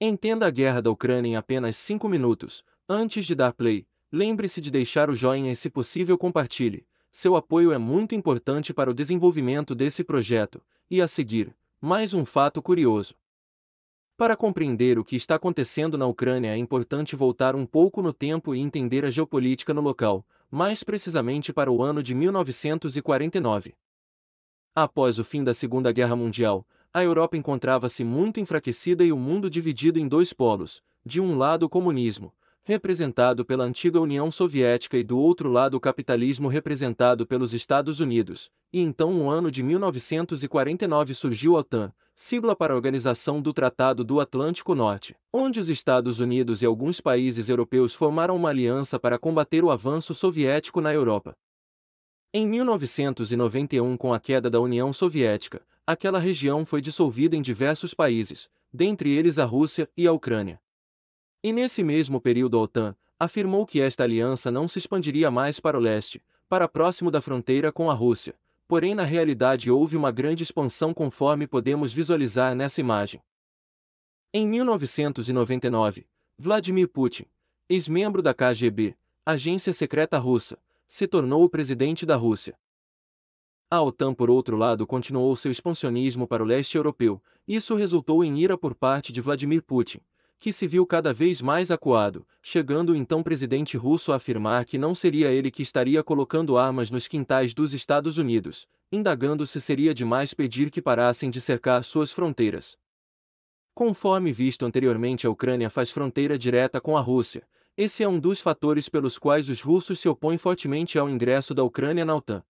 Entenda a guerra da Ucrânia em apenas 5 minutos. Antes de dar play, lembre-se de deixar o joinha e, se possível, compartilhe. Seu apoio é muito importante para o desenvolvimento desse projeto. E a seguir, mais um fato curioso. Para compreender o que está acontecendo na Ucrânia é importante voltar um pouco no tempo e entender a geopolítica no local, mais precisamente para o ano de 1949. Após o fim da Segunda Guerra Mundial, a Europa encontrava-se muito enfraquecida e o mundo dividido em dois polos: de um lado o comunismo, representado pela antiga União Soviética, e do outro lado o capitalismo, representado pelos Estados Unidos. E então, no ano de 1949, surgiu a OTAN, sigla para a Organização do Tratado do Atlântico Norte, onde os Estados Unidos e alguns países europeus formaram uma aliança para combater o avanço soviético na Europa. Em 1991, com a queda da União Soviética, aquela região foi dissolvida em diversos países, dentre eles a Rússia e a Ucrânia. E nesse mesmo período a OTAN afirmou que esta aliança não se expandiria mais para o leste, para próximo da fronteira com a Rússia. Porém, na realidade houve uma grande expansão, conforme podemos visualizar nessa imagem. Em 1999, Vladimir Putin, ex-membro da KGB, agência secreta russa, se tornou o presidente da Rússia. A OTAN, por outro lado, continuou seu expansionismo para o leste europeu. Isso resultou em ira por parte de Vladimir Putin, que se viu cada vez mais acuado, chegando o então presidente russo a afirmar que não seria ele que estaria colocando armas nos quintais dos Estados Unidos, indagando se seria demais pedir que parassem de cercar suas fronteiras. Conforme visto anteriormente, a Ucrânia faz fronteira direta com a Rússia. Esse é um dos fatores pelos quais os russos se opõem fortemente ao ingresso da Ucrânia na OTAN.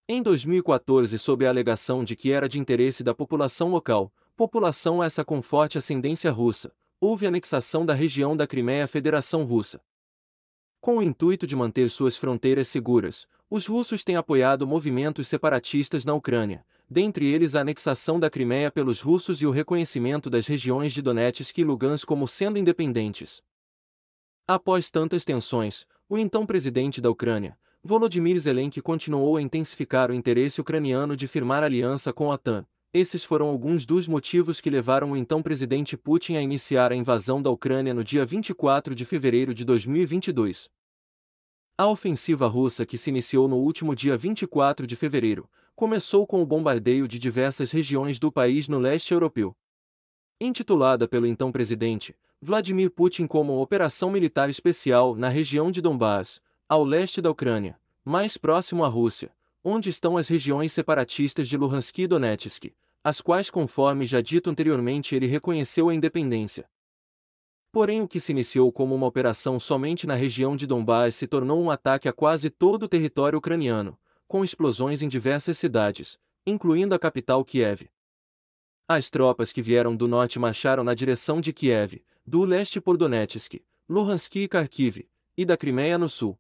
Em 2014, sob a alegação de que era de interesse da população local, população essa com forte ascendência russa, houve anexação da região da Crimeia à Federação Russa. Com o intuito de manter suas fronteiras seguras, os russos têm apoiado movimentos separatistas na Ucrânia, dentre eles a anexação da Crimeia pelos russos e o reconhecimento das regiões de Donetsk e Lugansk como sendo independentes. Após tantas tensões, o então presidente da Ucrânia, Volodymyr Zelensky, continuou a intensificar o interesse ucraniano de firmar aliança com a OTAN. Esses foram alguns dos motivos que levaram o então presidente Putin a iniciar a invasão da Ucrânia no dia 24 de fevereiro de 2022. A ofensiva russa, que se iniciou no último dia 24 de fevereiro, começou com o bombardeio de diversas regiões do país no leste europeu. Intitulada pelo então presidente Vladimir Putin como Operação Militar Especial na região de Donbás, ao leste da Ucrânia, mais próximo à Rússia, onde estão as regiões separatistas de Luhansk e Donetsk, as quais, conforme já dito anteriormente, ele reconheceu a independência. Porém, o que se iniciou como uma operação somente na região de Donbás se tornou um ataque a quase todo o território ucraniano, com explosões em diversas cidades, incluindo a capital Kiev. As tropas que vieram do norte marcharam na direção de Kiev, do leste por Donetsk, Luhansk e Kharkiv, e da Crimeia no sul.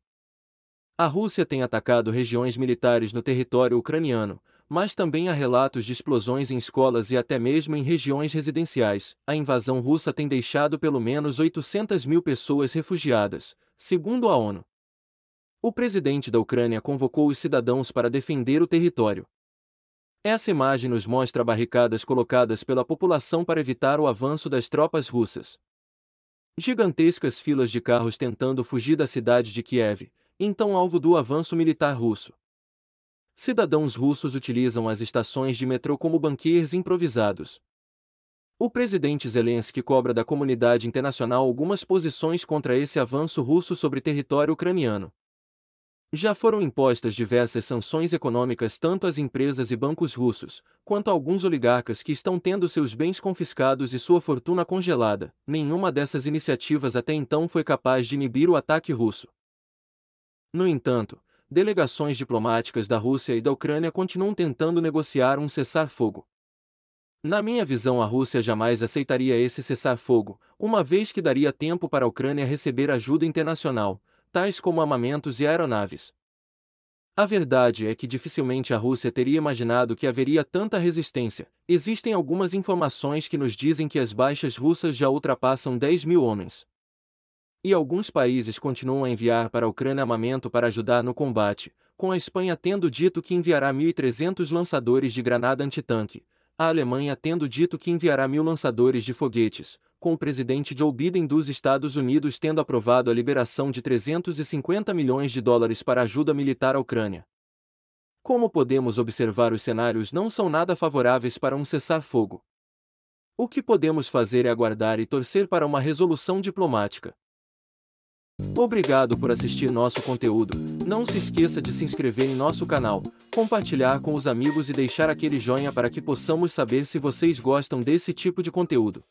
A Rússia tem atacado regiões militares no território ucraniano, mas também há relatos de explosões em escolas e até mesmo em regiões residenciais. A invasão russa tem deixado pelo menos 800.000 pessoas refugiadas, segundo a ONU. O presidente da Ucrânia convocou os cidadãos para defender o território. Essa imagem nos mostra barricadas colocadas pela população para evitar o avanço das tropas russas. Gigantescas filas de carros tentando fugir da cidade de Kiev, então alvo do avanço militar russo. Cidadãos russos utilizam as estações de metrô como banqueiros improvisados. O presidente Zelensky cobra da comunidade internacional algumas posições contra esse avanço russo sobre território ucraniano. Já foram impostas diversas sanções econômicas tanto às empresas e bancos russos, quanto a alguns oligarcas que estão tendo seus bens confiscados e sua fortuna congelada. Nenhuma dessas iniciativas até então foi capaz de inibir o ataque russo. No entanto, delegações diplomáticas da Rússia e da Ucrânia continuam tentando negociar um cessar-fogo. Na minha visão, a Rússia jamais aceitaria esse cessar-fogo, uma vez que daria tempo para a Ucrânia receber ajuda internacional, tais como armamentos e aeronaves. A verdade é que dificilmente a Rússia teria imaginado que haveria tanta resistência. Existem algumas informações que nos dizem que as baixas russas já ultrapassam 10.000 homens. E alguns países continuam a enviar para a Ucrânia armamento para ajudar no combate, com a Espanha tendo dito que enviará 1.300 lançadores de granada antitanque, a Alemanha tendo dito que enviará 1.000 lançadores de foguetes, com o presidente Joe Biden dos Estados Unidos tendo aprovado a liberação de 350 milhões de dólares para ajuda militar à Ucrânia. Como podemos observar, os cenários não são nada favoráveis para um cessar-fogo. O que podemos fazer é aguardar e torcer para uma resolução diplomática. Obrigado por assistir nosso conteúdo. Não se esqueça de se inscrever em nosso canal, compartilhar com os amigos e deixar aquele joinha para que possamos saber se vocês gostam desse tipo de conteúdo.